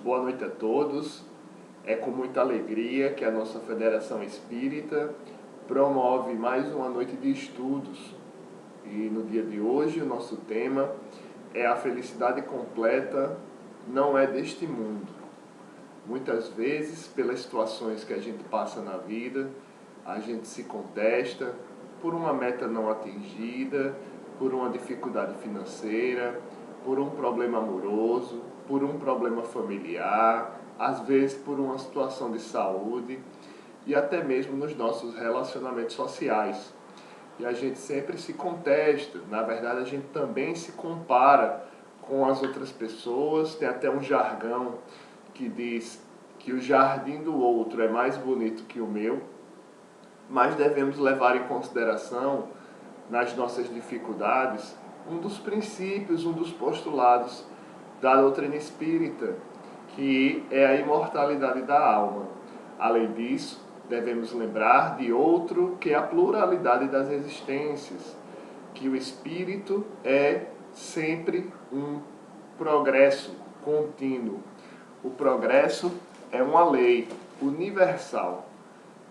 Boa noite a todos. É com muita alegria que a nossa Federação Espírita promove mais uma noite de estudos. E no dia de hoje o nosso tema é a felicidade completa não é deste mundo. Muitas vezes, pelas situações que a gente passa na vida, a gente se contesta por uma meta não atingida, por uma dificuldade financeira, por um problema amoroso, por um problema familiar, às vezes por uma situação de saúde e até mesmo nos nossos relacionamentos sociais. E a gente sempre se contesta, na verdade a gente também se compara com as outras pessoas. Tem até um jargão que diz que o jardim do outro é mais bonito que o meu, mas devemos levar em consideração, nas nossas dificuldades, um dos princípios, um dos postulados da doutrina espírita, que é a imortalidade da alma. Além disso, devemos lembrar de outro, que é a pluralidade das existências, que o espírito é sempre um progresso contínuo. O progresso é uma lei universal.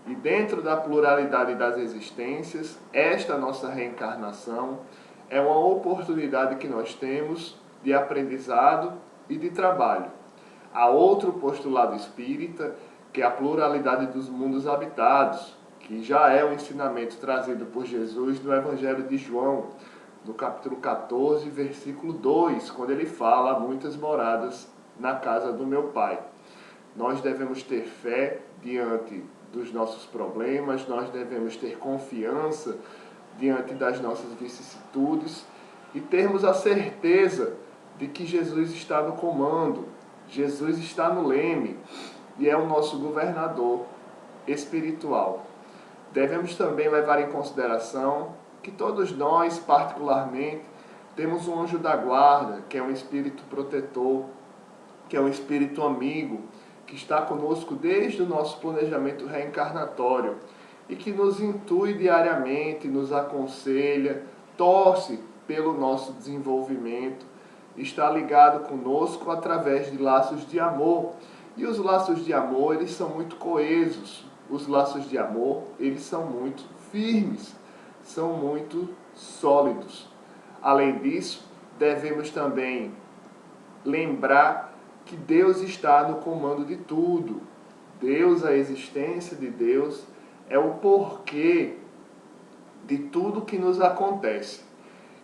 E dentro da pluralidade das existências, esta nossa reencarnação é uma oportunidade que nós temos de aprendizado e de trabalho. Há outro postulado espírita, que é a pluralidade dos mundos habitados, que já é o ensinamento trazido por Jesus no Evangelho de João, no capítulo 14, versículo 2, quando ele fala: muitas moradas na casa do meu Pai. Nós devemos ter fé diante dos nossos problemas, nós devemos ter confiança diante das nossas vicissitudes e termos a certeza de que Jesus está no comando, Jesus está no leme e é o nosso governador espiritual. Devemos também levar em consideração que todos nós, particularmente, temos um anjo da guarda, que é um espírito protetor, que é um espírito amigo, que está conosco desde o nosso planejamento reencarnatório e que nos intui diariamente, nos aconselha, torce pelo nosso desenvolvimento, está ligado conosco através de laços de amor. E os laços de amor, eles são muito coesos. Os laços de amor, eles são muito firmes, são muito sólidos. Além disso, devemos também lembrar que Deus está no comando de tudo. Deus, a existência de Deus, é o porquê de tudo que nos acontece.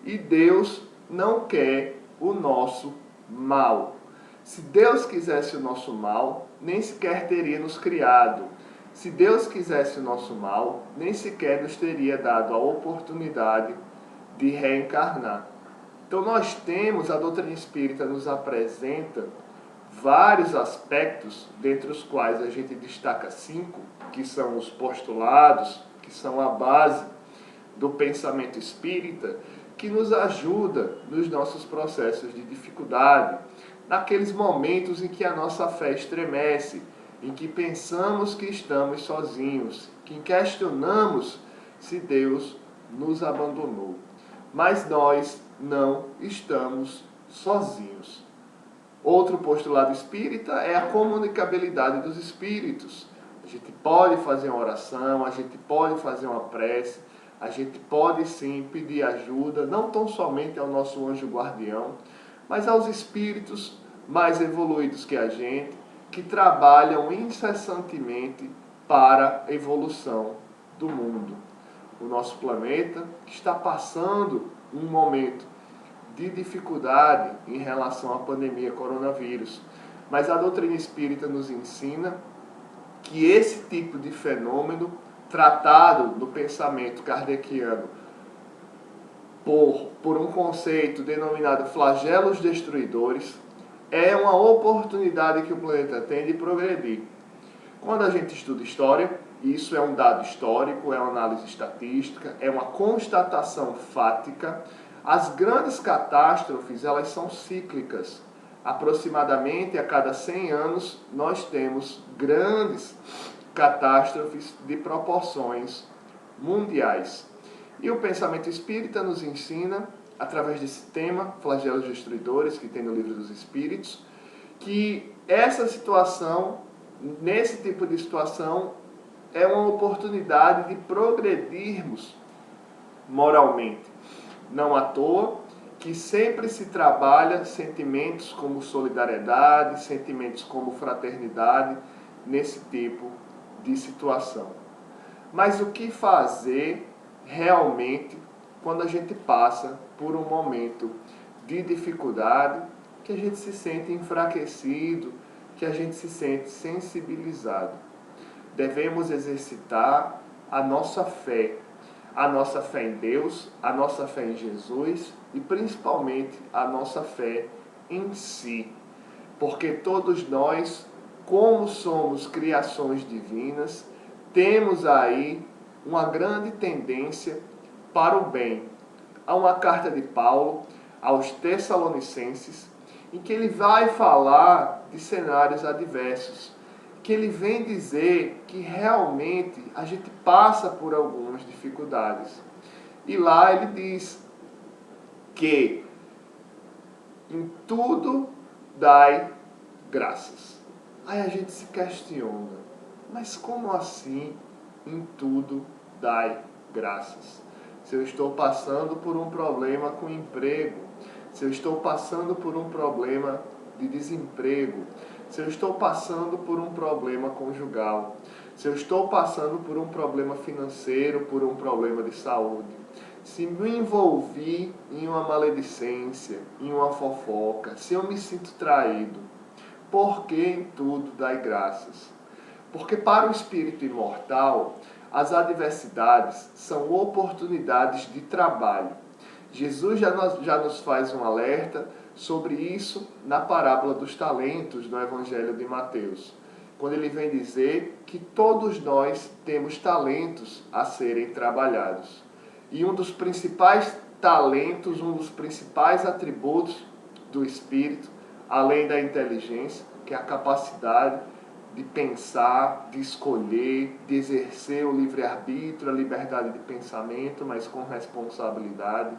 E Deus não quer o nosso mal. Se Deus quisesse o nosso mal, nem sequer teria nos criado. Se Deus quisesse o nosso mal, nem sequer nos teria dado a oportunidade de reencarnar. Então nós temos, a doutrina espírita nos apresenta vários aspectos, dentre os quais a gente destaca 5, que são os postulados, que são a base do pensamento espírita, que nos ajuda nos nossos processos de dificuldade, naqueles momentos em que a nossa fé estremece, em que pensamos que estamos sozinhos, que questionamos se Deus nos abandonou. Mas nós não estamos sozinhos. Outro postulado espírita é a comunicabilidade dos espíritos. A gente pode fazer uma oração, a gente pode fazer uma prece, a gente pode sim pedir ajuda, não tão somente ao nosso anjo guardião, mas aos espíritos mais evoluídos que a gente, que trabalham incessantemente para a evolução do mundo. O nosso planeta está passando um momento de dificuldade em relação à pandemia coronavírus. Mas a doutrina espírita nos ensina que esse tipo de fenômeno, tratado no pensamento kardeciano por um conceito denominado flagelos destruidores, é uma oportunidade que o planeta tem de progredir. Quando a gente estuda história, isso é um dado histórico, é uma análise estatística, é uma constatação fática. As grandes catástrofes, elas são cíclicas. Aproximadamente a cada 100 anos, nós temos grandes catástrofes de proporções mundiais. E o pensamento espírita nos ensina, através desse tema, flagelos destruidores, que tem no Livro dos Espíritos, que essa situação, nesse tipo de situação, é uma oportunidade de progredirmos moralmente. Não à toa que sempre se trabalha sentimentos como solidariedade, sentimentos como fraternidade, nesse tipo de situação. Mas o que fazer realmente quando a gente passa por um momento de dificuldade, que a gente se sente enfraquecido, que a gente se sente sensibilizado? Devemos exercitar a nossa fé em Deus, a nossa fé em Jesus e principalmente a nossa fé em si. Porque todos nós, como somos criações divinas, temos aí uma grande tendência para o bem. Há uma carta de Paulo aos Tessalonicenses, em que ele vai falar de cenários adversos, que ele vem dizer que realmente a gente passa por algumas dificuldades. E lá ele diz que em tudo dai graças. Aí a gente se questiona, mas como assim em tudo dai graças? Se eu estou passando por um problema com emprego, se eu estou passando por um problema de desemprego, se eu estou passando por um problema conjugal, se eu estou passando por um problema financeiro, por um problema de saúde, se me envolvi em uma maledicência, em uma fofoca, se eu me sinto traído, por que em tudo dai graças? Porque para o espírito imortal, as adversidades são oportunidades de trabalho. Jesus já nos faz um alerta sobre isso na parábola dos talentos no Evangelho de Mateus, quando ele vem dizer que todos nós temos talentos a serem trabalhados. E um dos principais talentos, um dos principais atributos do espírito, além da inteligência, que é a capacidade de pensar, de escolher, de exercer o livre-arbítrio, a liberdade de pensamento, mas com responsabilidade.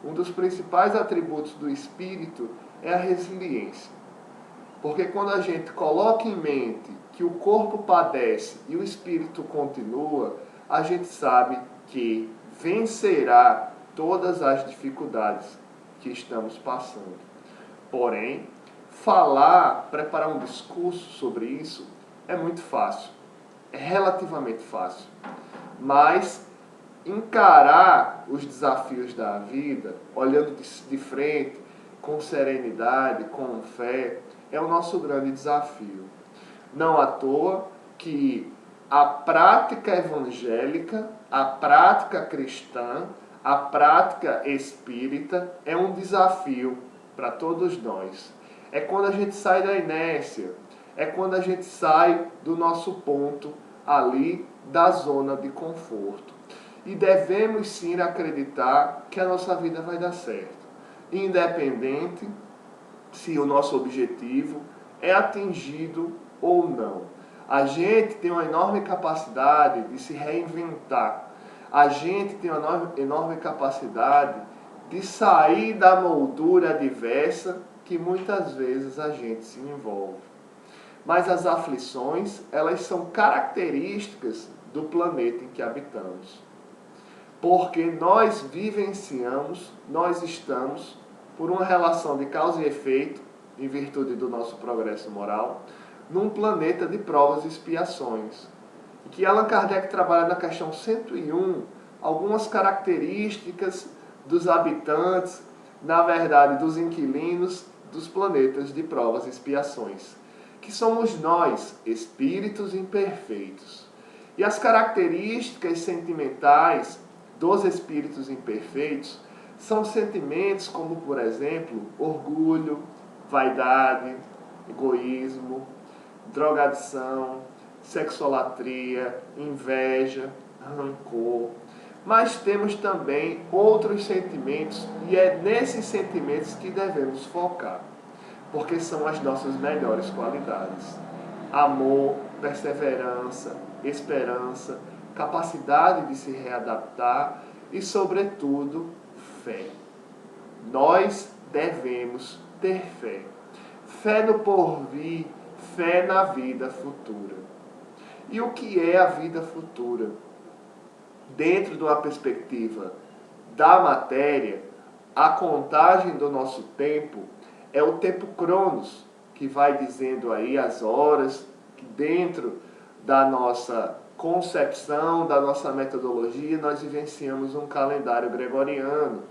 Um dos principais atributos do espírito é a resiliência. Porque quando a gente coloca em mente que o corpo padece e o espírito continua, a gente sabe que vencerá todas as dificuldades que estamos passando. Porém, preparar um discurso sobre isso é muito fácil, é relativamente fácil. Mas encarar os desafios da vida, olhando de frente, com serenidade, com fé, é o nosso grande desafio. Não à toa que a prática evangélica, a prática cristã, a prática espírita é um desafio para todos nós. É quando a gente sai da inércia, é quando a gente sai do nosso ponto ali da zona de conforto. E devemos sim acreditar que a nossa vida vai dar certo, independente se o nosso objetivo é atingido ou não. A gente tem uma enorme capacidade de se reinventar. A gente tem uma enorme capacidade de sair da moldura adversa que muitas vezes a gente se envolve. Mas as aflições, elas são características do planeta em que habitamos. Porque nós vivenciamos, nós estamos, por uma relação de causa e efeito, em virtude do nosso progresso moral, num planeta de provas e expiações. E que Allan Kardec trabalha na questão 101, algumas características dos habitantes, na verdade, dos inquilinos dos planetas de provas e expiações, que somos nós, espíritos imperfeitos. E as características sentimentais dos espíritos imperfeitos são sentimentos como, por exemplo, orgulho, vaidade, egoísmo, drogadição, sexolatria, inveja, rancor. Mas temos também outros sentimentos e é nesses sentimentos que devemos focar, porque são as nossas melhores qualidades. Amor, perseverança, esperança, capacidade de se readaptar e, sobretudo, fé. Nós devemos ter fé. fé no porvir, fé na vida futura. E o que é a vida futura? Dentro de uma perspectiva da matéria, a contagem do nosso tempo é o tempo cronos, que vai dizendo aí as horas, que dentro da nossa concepção, da nossa metodologia, nós vivenciamos um calendário gregoriano,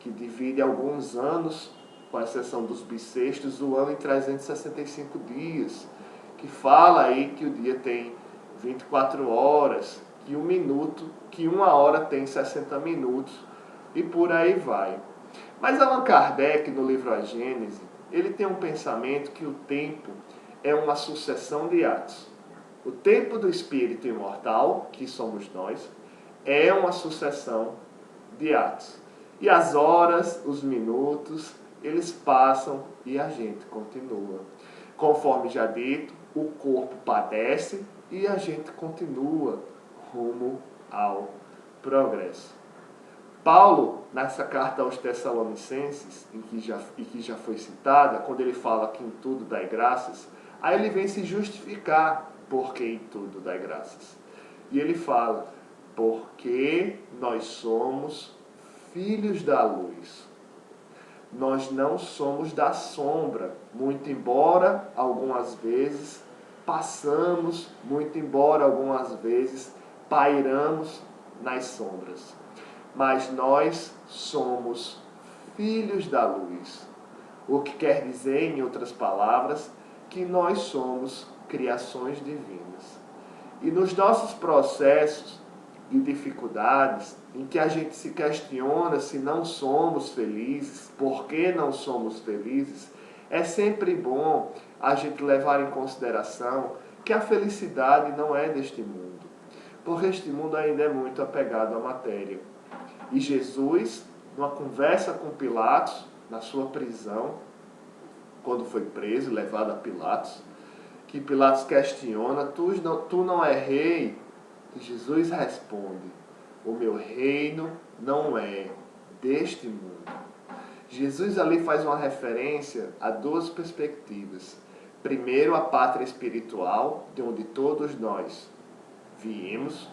que divide alguns anos, com exceção dos bissextos, o ano em 365 dias, que fala aí que o dia tem 24 horas, que um minuto, que uma hora tem 60 minutos, e por aí vai. Mas Allan Kardec, no livro A Gênese, ele tem um pensamento que o tempo é uma sucessão de atos. O tempo do espírito imortal, que somos nós, é uma sucessão de atos. E as horas, os minutos, eles passam e a gente continua. Conforme já dito, o corpo padece e a gente continua rumo ao progresso. Paulo, nessa carta aos Tessalonicenses, em que já foi citada, quando ele fala que em tudo dai graças, aí ele vem se justificar porque em tudo dai graças. E ele fala, porque nós somos filhos da luz. Nós não somos da sombra, muito embora algumas vezes passamos, muito embora algumas vezes pairamos nas sombras. Mas nós somos filhos da luz. O que quer dizer, em outras palavras, que nós somos criações divinas. E nos nossos processos de dificuldades, em que a gente se questiona se não somos felizes, por que não somos felizes, é sempre bom a gente levar em consideração que a felicidade não é deste mundo, porque este mundo ainda é muito apegado à matéria. E Jesus, numa conversa com Pilatos, na sua prisão, quando foi preso, levado a Pilatos, que Pilatos questiona, tu não é rei? E Jesus responde, o meu reino não é deste mundo. Jesus ali faz uma referência a duas perspectivas. Primeiro, a pátria espiritual, de onde todos nós viemos.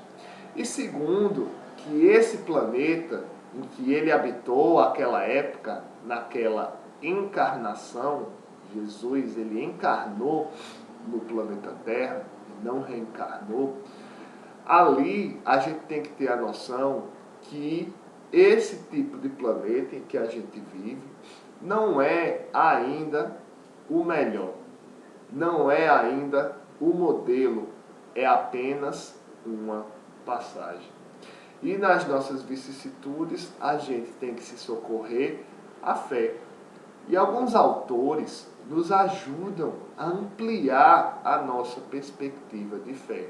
E segundo, que esse planeta em que ele habitou aquela época, naquela encarnação, Jesus, ele encarnou no planeta Terra, não reencarnou. Ali a gente tem que ter a noção que esse tipo de planeta em que a gente vive não é ainda o melhor, não é ainda o modelo, é apenas uma passagem. E nas nossas vicissitudes a gente tem que se socorrer à fé. E alguns autores nos ajudam a ampliar a nossa perspectiva de fé.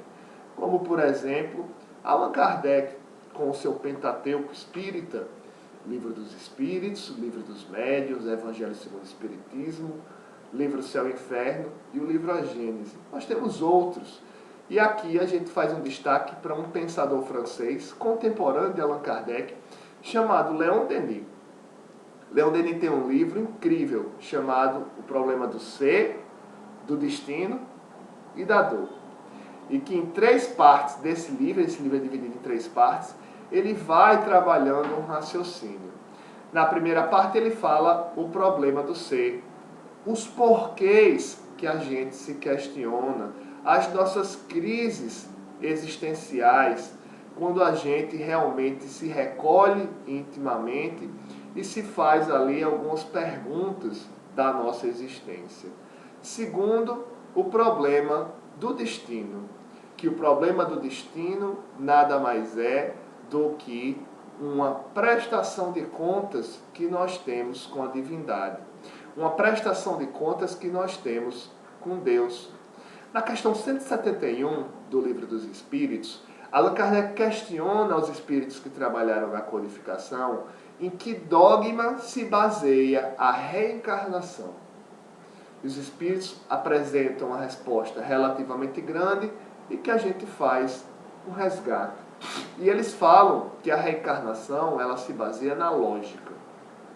Como, por exemplo, Allan Kardec, com o seu Pentateuco Espírita, Livro dos Espíritos, Livro dos Médiuns, Evangelho segundo o Espiritismo, Livro Céu e Inferno e o livro A Gênese. Nós temos outros. E aqui a gente faz um destaque para um pensador francês, contemporâneo de Allan Kardec, chamado Leon Denis. Leon Denis tem um livro incrível chamado O Problema do Ser, do Destino e da Dor. E que em 3 partes desse livro, esse livro é dividido em 3 partes, ele vai trabalhando um raciocínio. Na primeira parte ele fala o problema do ser, os porquês que a gente se questiona, as nossas crises existenciais, quando a gente realmente se recolhe intimamente e se faz ali algumas perguntas da nossa existência. Segundo, o problema do destino, que o problema do destino nada mais é do que uma prestação de contas que nós temos com a divindade, uma prestação de contas que nós temos com Deus. Na questão 171 do Livro dos Espíritos, Allan Kardec questiona os espíritos que trabalharam na codificação em que dogma se baseia a reencarnação. Os espíritos apresentam uma resposta relativamente grande e que a gente faz um resgate. E eles falam que a reencarnação ela se baseia na lógica.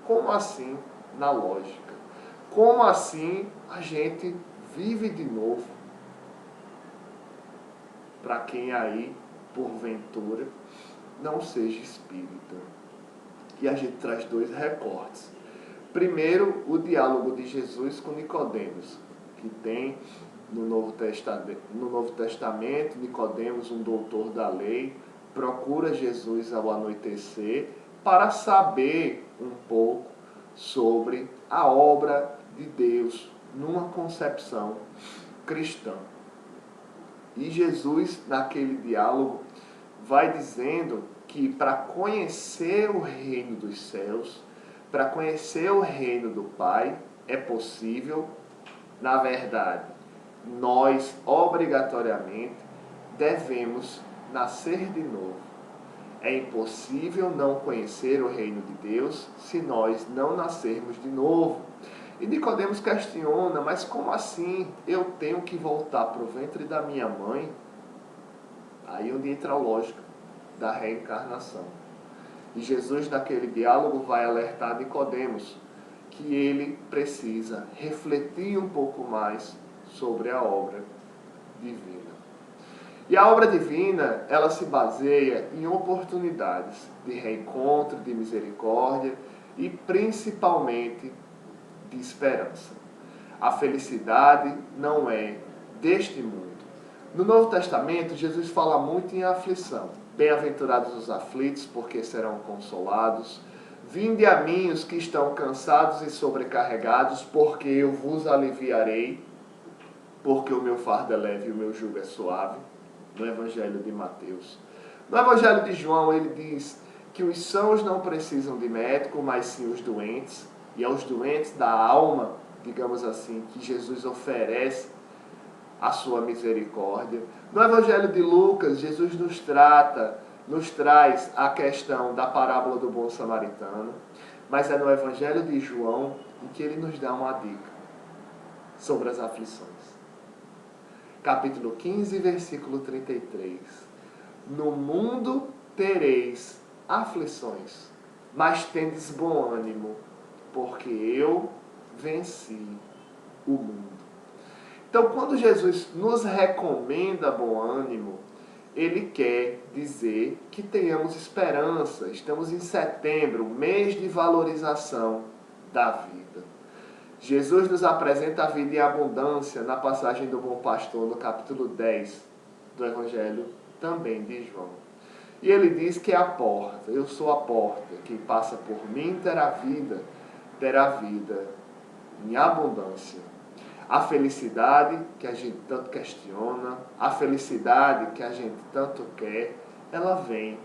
Como assim na lógica? como assim a gente vive de novo? Para quem aí, porventura, não seja espírita. E a gente traz dois recortes. Primeiro, o diálogo de Jesus com Nicodemos, que tem no Novo Testamento, Nicodemos, um doutor da lei, procura Jesus ao anoitecer para saber um pouco sobre a obra de Deus numa concepção cristã. E Jesus, naquele diálogo, vai dizendo que para conhecer o reino dos céus, para conhecer o reino do Pai, é possível, na verdade, nós obrigatoriamente devemos nascer de novo. É impossível não conhecer o reino de Deus se nós não nascermos de novo. E Nicodemos questiona, mas como assim eu tenho que voltar para o ventre da minha mãe? Aí onde entra a lógica da reencarnação. E Jesus, naquele diálogo, vai alertar Nicodemos que ele precisa refletir um pouco mais sobre a obra divina. E a obra divina, ela se baseia em oportunidades de reencontro, de misericórdia e principalmente de esperança. A felicidade não é deste mundo. No Novo Testamento, Jesus fala muito em aflição. Bem-aventurados os aflitos, porque serão consolados. Vinde a mim os que estão cansados e sobrecarregados, porque eu vos aliviarei, porque o meu fardo é leve e o meu jugo é suave. No Evangelho de Mateus. No Evangelho de João, ele diz que os sãos não precisam de médico, mas sim os doentes. E aos doentes da alma, digamos assim, que Jesus oferece a sua misericórdia. No Evangelho de Lucas, Jesus nos traz a questão da parábola do bom samaritano, mas é no Evangelho de João em que ele nos dá uma dica sobre as aflições. Capítulo 15, versículo 33. No mundo tereis aflições, mas tendes bom ânimo, porque eu venci o mundo. Então, quando Jesus nos recomenda bom ânimo, ele quer dizer que tenhamos esperança. Estamos em setembro, mês de valorização da vida. Jesus nos apresenta a vida em abundância na passagem do Bom Pastor, no capítulo 10 do Evangelho também de João. E ele diz que é a porta, eu sou a porta, quem passa por mim terá vida em abundância. A felicidade que a gente tanto questiona, a felicidade que a gente tanto quer, ela vem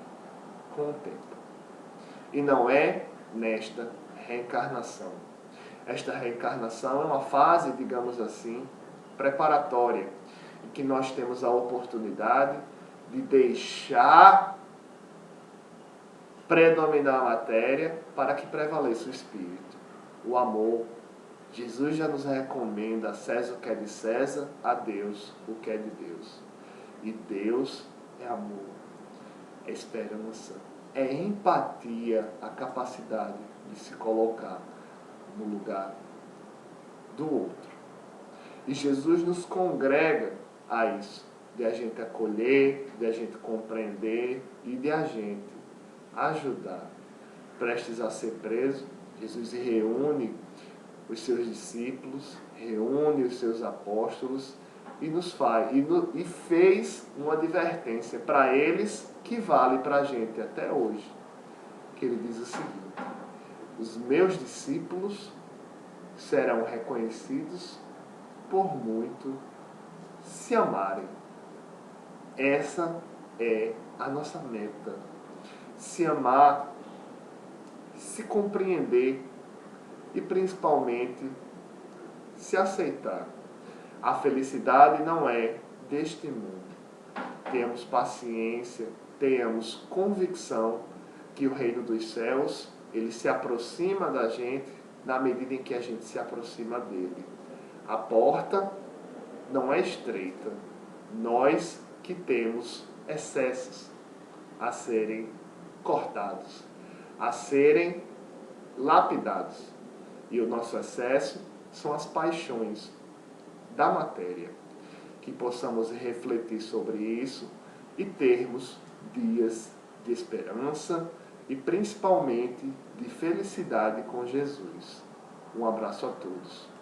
com o tempo. E não é nesta reencarnação. Esta reencarnação é uma fase, digamos assim, preparatória, em que nós temos a oportunidade de deixar predominar a matéria para que prevaleça o espírito, o amor. Jesus já nos recomenda a César o que é de César, a Deus o que é de Deus. E Deus é amor, é esperança, é empatia, a capacidade de se colocar no lugar do outro. E Jesus nos congrega a isso, de a gente acolher, de a gente compreender e de a gente ajudar. Prestes a ser preso, Jesus reúne os seus discípulos, reúne os seus apóstolos e fez uma advertência para eles que vale para a gente até hoje. Que ele diz o seguinte: os meus discípulos serão reconhecidos por muito se amarem. Essa é a nossa meta. Se amar, se compreender e principalmente se aceitar. A felicidade não é deste mundo. Tenhamos paciência, tenhamos convicção que o reino dos céus, ele se aproxima da gente na medida em que a gente se aproxima dele. A porta não é estreita. Nós que temos excessos a serem cortados, a serem lapidados. E o nosso excesso são as paixões da matéria. Que possamos refletir sobre isso e termos dias de esperança e principalmente de felicidade com Jesus. Um abraço a todos.